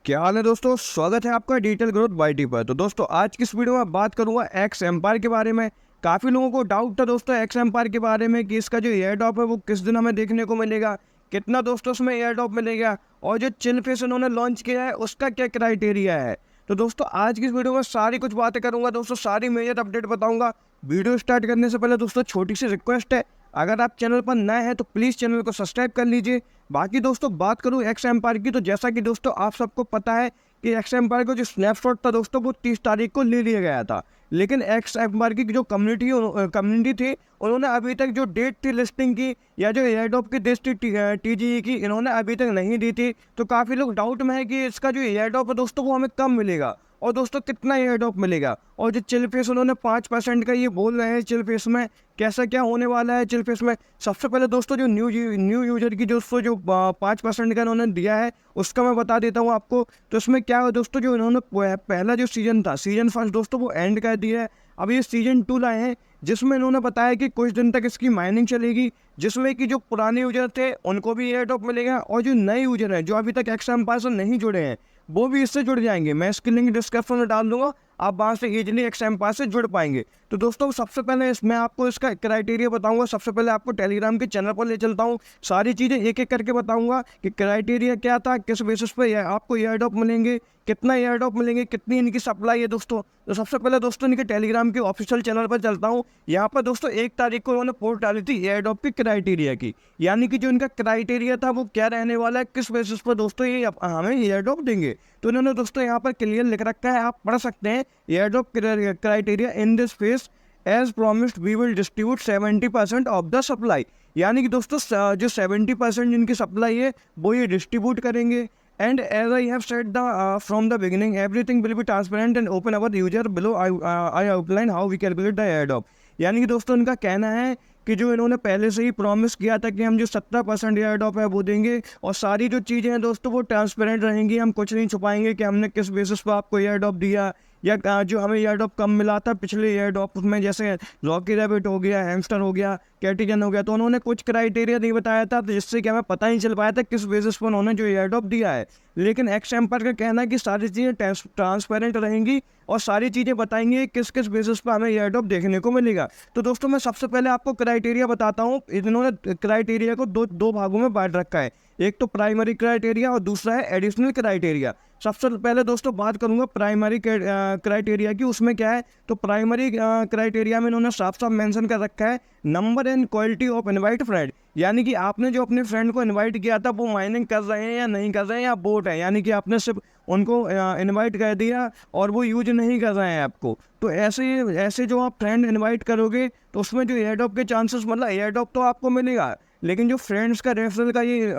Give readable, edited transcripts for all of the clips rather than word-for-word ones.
क्या हाल है दोस्तों। स्वागत है आपका डिजिटल ग्रोथ बाईटी पर। तो दोस्तों आज की इस वीडियो में बात करूंगा एक्स एम्पायर के बारे में। काफ़ी लोगों को डाउट था दोस्तों एक्स एम्पायर के बारे में कि इसका जो एयर ड्रॉप है वो किस दिन हमें देखने को मिलेगा, कितना दोस्तों उसमें एयर ड्रॉप मिलेगा, और जो चिल फेस उन्होंने लॉन्च किया है उसका क्या क्राइटेरिया है। तो दोस्तों आज की इस वीडियो में सारी कुछ बातें करूंगा दोस्तों, सारी मेजर अपडेट बताऊंगा। वीडियो स्टार्ट करने से पहले दोस्तों छोटी सी रिक्वेस्ट है, अगर आप चैनल पर नए हैं तो प्लीज़ चैनल को सब्सक्राइब कर लीजिए। बाकी दोस्तों बात करूं एक्स एम्पायर की, तो जैसा कि दोस्तों आप सबको पता है कि एक्स एम्पायर का जो स्नैपशॉट था दोस्तों वो 30 तारीख को ले लिया गया था। लेकिन एक्स एम्पायर की जो कम्युनिटी थी उन्होंने अभी तक जो डेट थी लिस्टिंग की या जो एयरड्रॉप की डेट थी टीजीई की, इन्होंने अभी तक नहीं दी थी। तो काफ़ी लोग डाउट में है कि इसका जो एयरड्रॉप है दोस्तों वो हमें कब मिलेगा और दोस्तों कितना एयरड्रॉप मिलेगा। और जो चिल फेस उन्होंने 5% का ये बोल रहे हैं चिल फेस में, कैसा क्या होने वाला है चिल फेस में। सबसे पहले दोस्तों जो न्यू यूजर की दोस्तों जो 5% का इन्होंने दिया है उसका मैं बता देता हूँ आपको। तो इसमें क्या है दोस्तों, जो इन्होंने पहला जो सीजन था, सीजन फर्स्ट दोस्तों वो एंड कर दिया है। अब ये सीजन 2 लाए हैं जिसमें इन्होंने बताया कि कुछ दिन तक इसकी माइनिंग चलेगी, जिसमें कि जो पुराने यूजर थे उनको भी एयर ड्रॉप मिलेगा और जो नए यूजर हैं जो अभी तक एक्स एम्पायर से नहीं जुड़े हैं वो भी इससे जुड़ जाएंगे। मैं इसकी लिंक डिस्क्रिप्शन में डाल दूंगा, आप वहाँ से इजीली एक्स एम्पायर से जुड़ पाएंगे। तो दोस्तों सबसे पहले मैं आपको इसका क्राइटेरिया बताऊंगा। सबसे पहले आपको टेलीग्राम के चैनल पर ले चलता हूँ, सारी चीज़ें एक एक करके बताऊंगा कि क्राइटेरिया क्या था, किस बेसिस पे आपको एयर ड्रॉप मिलेंगे, कितना एयर ड्रॉप मिलेंगे, कितनी इनकी सप्लाई है दोस्तों। तो सबसे पहले दोस्तों इनके टेलीग्राम के ऑफिशियल चैनल पर चलता हूँ। यहाँ पर दोस्तों 1 तारीख को उन्होंने पोस्ट डाली थी एयर ड्रॉप की क्राइटेरिया की, यानी कि जो इनका क्राइटेरिया था वो क्या रहने वाला है, किस बेसिस पर दोस्तों ये हमें एयर ड्रॉप देंगे। तो इन्होंने दोस्तों यहाँ पर क्लियर लिख रखा है, आप पढ़ सकते हैं। Air drop criteria in this phase as promised we will distribute 70% of the supply, यानी कि दोस्तों जो 70% जिनकी सप्लाई है वो ये डिस्ट्रीब्यूट करेंगे। And as I have said from the beginning everything will be transparent and open our user below I outline how we calculate the air drop. यानी कि दोस्तों इनका कहना है कि जो इन्होंने पहले से ही प्रॉमिस किया था कि हम जो 70% एयर ड्रॉप है वो देंगे, और सारी जो चीज़ें हैं दोस्तों वो ट्रांसपेरेंट रहेंगी। हम कुछ नहीं छुपाएंगे कि हमने किस बेसिस पर आपको एयर ड्रॉप दिया या जो हमें एयर ड्रॉप कम मिला था पिछले एयर ड्रॉप में, जैसे रॉकी रैबिट हो गया, हैमस्टर हो गया, कैटिजन हो गया। तो उन्होंने कुछ क्राइटेरिया नहीं बताया था, तो जिससे कि हमें पता नहीं चल पाया था किस बेसिस पर उन्होंने जो एयर ड्रॉप दिया है। लेकिन एक्स एम्पायर का कहना है कि सारी चीज़ें ट्रांसपेरेंट रहेंगी और सारी चीज़ें बताएंगे किस किस बेसिस पर हमें एयर ड्रॉप देखने को मिलेगा। तो दोस्तों मैं सबसे पहले आपको क्राइटेरिया बताता हूँ। इन्होंने क्राइटेरिया को दो भागों में बांट रखा है, एक तो प्राइमरी क्राइटेरिया और दूसरा है एडिशनल क्राइटेरिया। सबसे पहले दोस्तों बात करूंगा प्राइमरी क्राइटेरिया की। उसमें क्या है, तो प्राइमरी क्राइटेरिया में इन्होंने साफ साफ मेंशन कर रखा है number and quality of invite friend, यानी कि आपने जो अपने फ्रेंड को इनवाइट किया था वो माइनिंग कर रहे हैं या नहीं कर रहे हैं, या बोट है, यानी कि आपने सिर्फ उनको इनवाइट कर दिया और वो यूज नहीं कर रहे हैं आपको। तो ऐसे ऐसे जो आप फ्रेंड इनवाइट करोगे तो उसमें जो एयर ड्रॉप के चांसेस, मतलब एयर ड्रॉप तो आपको मिलेगा, लेकिन जो फ्रेंड्स का रेफरल का ये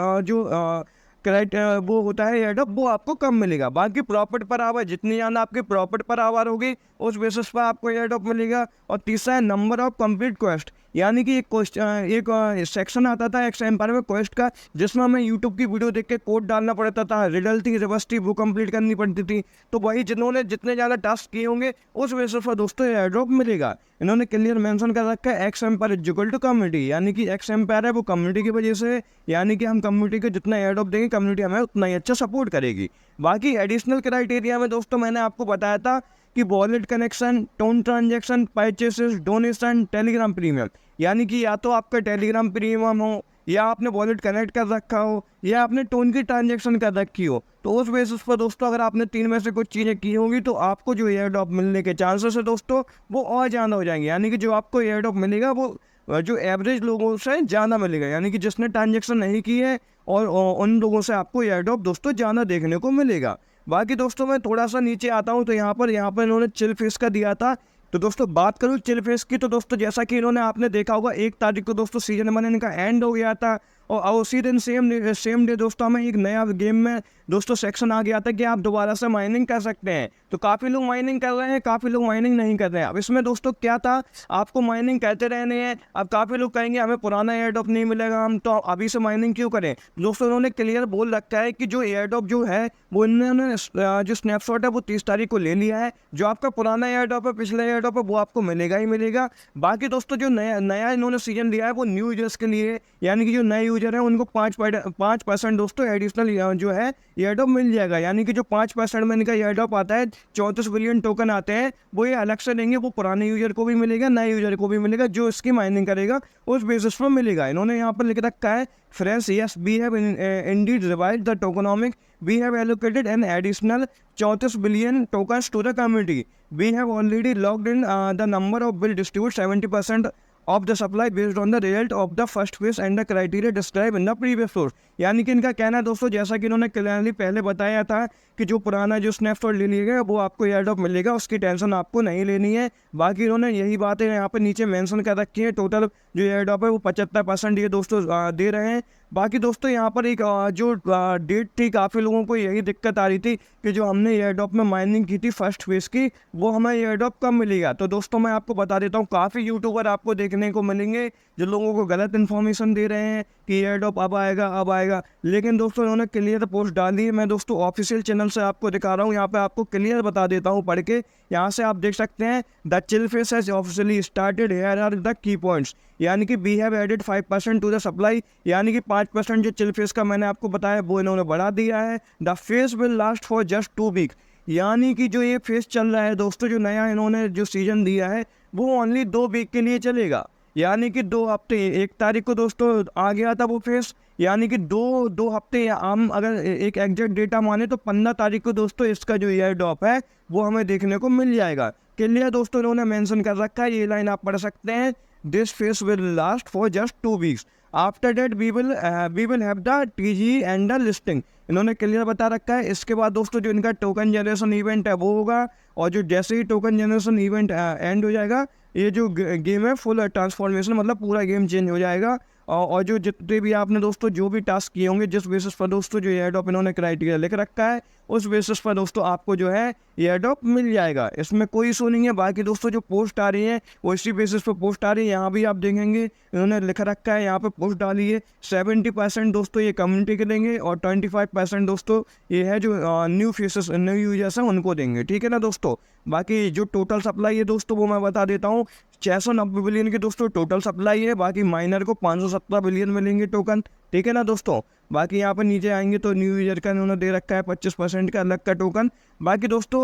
वो होता है एयर ड्रॉप, वो आपको कम मिलेगा। बाकी प्रॉफिट पर आवर, जितनी ज़्यादा आपकी प्रॉफिट पर आवर होगी उस बेसिस पर आपको एयर ड्रॉप मिलेगा। और तीसरा है नंबर ऑफ कंप्लीट क्वेस्ट, यानी कि एक सेक्शन आता था एक्स एम्पायर में क्वेस्ट का, जिसमें हमें यूट्यूब की वीडियो देख के कोड डालना पड़ता था, रिडल थी, रिवर्स थी, वो कंप्लीट करनी पड़ती थी। तो वही जिन्होंने जितने ज़्यादा टास्क किए होंगे उस बेसिस पर दोस्तों एयर ड्रॉप मिलेगा। इन्होंने क्लियर मेंशन कर रखा है X empire is equal to community, यानी कि एक्स एम्पायर है वो कम्युनिटी की वजह से, यानी कि हम कम्युनिटी को जितना एयर ड्रॉप देंगे कम्युनिटी हमें उतना ही अच्छा सपोर्ट करेगी। बाकी एडिशनल क्राइटेरिया में दोस्तों मैंने आपको बताया था कि wallet connection, tone transaction, purchases, donation, Telegram premium, यानी कि या तो आपका टेलीग्राम प्रीमियम हो, या आपने वॉलेट कनेक्ट कर रखा हो, या आपने टोन की ट्रांजेक्शन कर रखी हो। तो उस बेसिस पर दोस्तों अगर आपने 3 में से कुछ चीज़ें की होंगी तो आपको जो एयर ड्रॉप मिलने के चांसेस है दोस्तों वो और ज़्यादा हो जाएंगे, यानी कि जो आपको एयर ड्रॉप मिलेगा वो जो एवरेज लोगों से ज़्यादा मिलेगा, यानी कि जिसने ट्रांजेक्शन नहीं की है और उन लोगों से आपको एयर ड्रॉप दोस्तों ज़्यादा देखने को मिलेगा। बाकी दोस्तों मैं थोड़ा सा नीचे आता हूँ, तो यहाँ पर इन्होंने चिल फेस का दिया था। तो दोस्तों बात करूँ चिल फेस की, तो दोस्तों जैसा कि इन्होंने आपने देखा होगा 1 तारीख को दोस्तों सीजन 1 इनका एंड हो गया था, और उसी दिन सेम डे दोस्तों हमें एक नया गेम में दोस्तों सेक्शन आ गया था कि आप दोबारा से माइनिंग कर सकते हैं। तो काफ़ी लोग माइनिंग कर रहे हैं, काफ़ी लोग माइनिंग नहीं कर रहे हैं। अब इसमें दोस्तों क्या था, आपको माइनिंग करते रहने हैं। अब काफ़ी लोग कहेंगे हमें पुराना एयर ड्रॉप नहीं मिलेगा, हम तो अभी से माइनिंग क्यों करें। दोस्तों उन्होंने क्लियर बोल रखा है कि जो एयर ड्रॉप जो है वो इन्होंने जो स्नैपशॉट है वो 30 तारीख को ले लिया है। जो आपका पुराना एयर ड्रॉप है, पिछला एयर ड्रॉप है, वो आपको मिलेगा ही मिलेगा। बाकी दोस्तों जो नया इन्होंने सीजन दिया है वो न्यू यूजर्स के लिए, यानी कि जो नए यूजर हैं उनको 5% दोस्तों एडिशनल जो है एयर ड्रॉप मिल जाएगा। यानी कि जो 5% में इनका एयर ड्रॉप आता है, 34 बिलियन टोकन आते हैं, वो ये अलग से देंगे, वो पुराने यूजर को भी मिलेगा, नए यूजर को भी मिलेगा, जो इसकी माइनिंग करेगा उस बेसिस पर मिलेगा। इन्होंने यहाँ पर लिख रखा है, friends yes we have indeed revised the tokenomic, we have allocated an additional 34 billion tokens to the community, we have already logged in the number of will distribute 70% of the supply based on the result of the first phase and the criteria described in the previous source। यानी कि इनका कहना है दोस्तों, जैसा कि इन्होंने clearly पहले बताया था कि जो पुराना जो स्नैपशॉट ले लिया गया वो आपको एयर ड्रॉप मिलेगा, उसकी टेंशन आपको नहीं लेनी है। बाकी इन्होंने यही बातें यहाँ पे नीचे मेंशन कर रखी है। टोटल जो एयर ड्रॉप है वो 75% ये दोस्तों दे रहे हैं। बाकी दोस्तों यहाँ पर एक जो डेट थी, काफ़ी लोगों को यही दिक्कत आ रही थी कि जो हमने एयर ड्रॉप में माइनिंग की थी फर्स्ट फेज़ की, वो हमें एयर ड्रॉप कब मिलेगा। तो दोस्तों मैं आपको बता देता हूँ, काफ़ी यूट्यूबर आपको देखने को मिलेंगे जो लोगों को गलत इन्फॉर्मेशन दे रहे हैं कि एयर ड्रॉप अब आएगा। लेकिन दोस्तों इन्होंने क्लियर पोस्ट डाली है। मैं दोस्तों ऑफिशियल चैनल से आपको दिखा रहा हूँ, यहाँ पे आपको क्लियर बता देता हूँ पढ़ के। यहाँ से आप देख सकते हैं, the chill phase has officially started, here are the key points. यानी कि we have added 5% to the supply, यानी कि 5% जो चिल फेज का मैंने आपको बताया वो इन्होंने बढ़ा दिया है। The phase will last for just 2 week, यानी कि जो ये फेज चल रहा है दोस्तों, जो नया इन्होंने जो सीजन दिया है वो ओनली 2 वीक के लिए चलेगा। यानी कि 2 हफ्ते, 1 तारीख को दोस्तों आ गया था वो फेस, यानी कि दो हफ्ते, या हम अगर एक एग्जैक्ट डेटा माने तो 15 तारीख को दोस्तों इसका जो एयर ड्रॉप है वो हमें देखने को मिल जाएगा। क्लियर दोस्तों इन्होंने मेंशन कर रखा है, ये लाइन आप पढ़ सकते हैं, this phase will last for just 2 weeks, after that we will have the TG and the listing. इन्होंने क्लियर बता रखा है। इसके बाद दोस्तों जो इनका टोकन जनरेशन इवेंट है वो होगा, और जो जैसे ही टोकन जनरेशन इवेंट एंड हो जाएगा, ये जो गेम है फुल ट्रांसफॉर्मेशन, मतलब पूरा गेम चेंज हो जाएगा। और जो जितने भी आपने दोस्तों जो भी टास्क किए होंगे, जिस बेसिस पर दोस्तों जो एयर ड्रॉप इन्होंने क्राइटेरिया लिख रखा है, उस बेसिस पर दोस्तों आपको जो है एयर ड्रॉप मिल जाएगा। इसमें कोई इशू नहीं है। बाकी दोस्तों जो पोस्ट आ रही है वो इसी बेसिस पर पोस्ट आ रही है। यहाँ भी आप देखेंगे इन्होंने लिख रखा है, यहाँ पे पोस्ट डाली है, 70% दोस्तों ये कम्युनिटी के देंगे, और 25% दोस्तों ये है जो न्यू यूजर्स हैं उनको देंगे। ठीक है ना दोस्तों। बाकी जो टोटल सप्लाई है दोस्तों वो मैं बता देता हूँ, 690 बिलियन की दोस्तों टोटल सप्लाई है। बाकी माइनर को 517 बिलियन मिलेंगे टोकन। ठीक है ना दोस्तों। बाकी यहाँ पर नीचे आएंगे तो न्यू यूजर का इन्होंने दे रखा है 25% का अलग का टोकन। बाकी दोस्तों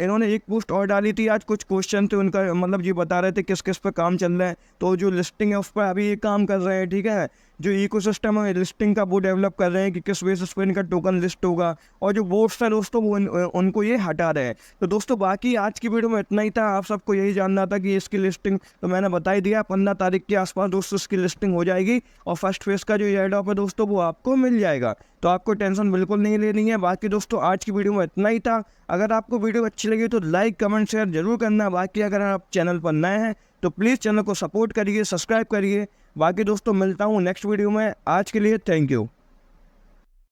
इन्होंने एक पोस्ट और डाली थी आज, कुछ क्वेश्चन थे उनका, मतलब ये बता रहे थे किस किस पर काम चल रहा है। तो जो लिस्टिंग है उस पर अभी ये काम कर रहे हैं। ठीक है, जो इकोसिस्टम है लिस्टिंग का वो डेवलप कर रहे हैं कि किस बेसिस पर इनका टोकन लिस्ट होगा, और जो बोट्स है दोस्तों वो उनको ये हटा रहे हैं। तो दोस्तों बाकी आज की वीडियो में इतना ही था। आप सबको यही जानना था कि इसकी लिस्टिंग तो मैंने बता ही दिया, 15 तारीख के आसपास दोस्तों इसकी लिस्टिंग हो जाएगी, और फर्स्ट फेज का जो एयर ड्रॉप है दोस्तों वो आपको मिल जाएगा। तो आपको टेंशन बिल्कुल नहीं लेनी है। बाकी दोस्तों आज की वीडियो में इतना ही था। अगर आपको वीडियो अच्छी लगी तो लाइक कमेंट शेयर जरूर करना। बाकी अगर आप चैनल पर नए हैं तो प्लीज़ चैनल को सपोर्ट करिए, सब्सक्राइब करिए। बाकी दोस्तों मिलता हूँ नेक्स्ट वीडियो में। आज के लिए थैंक यू।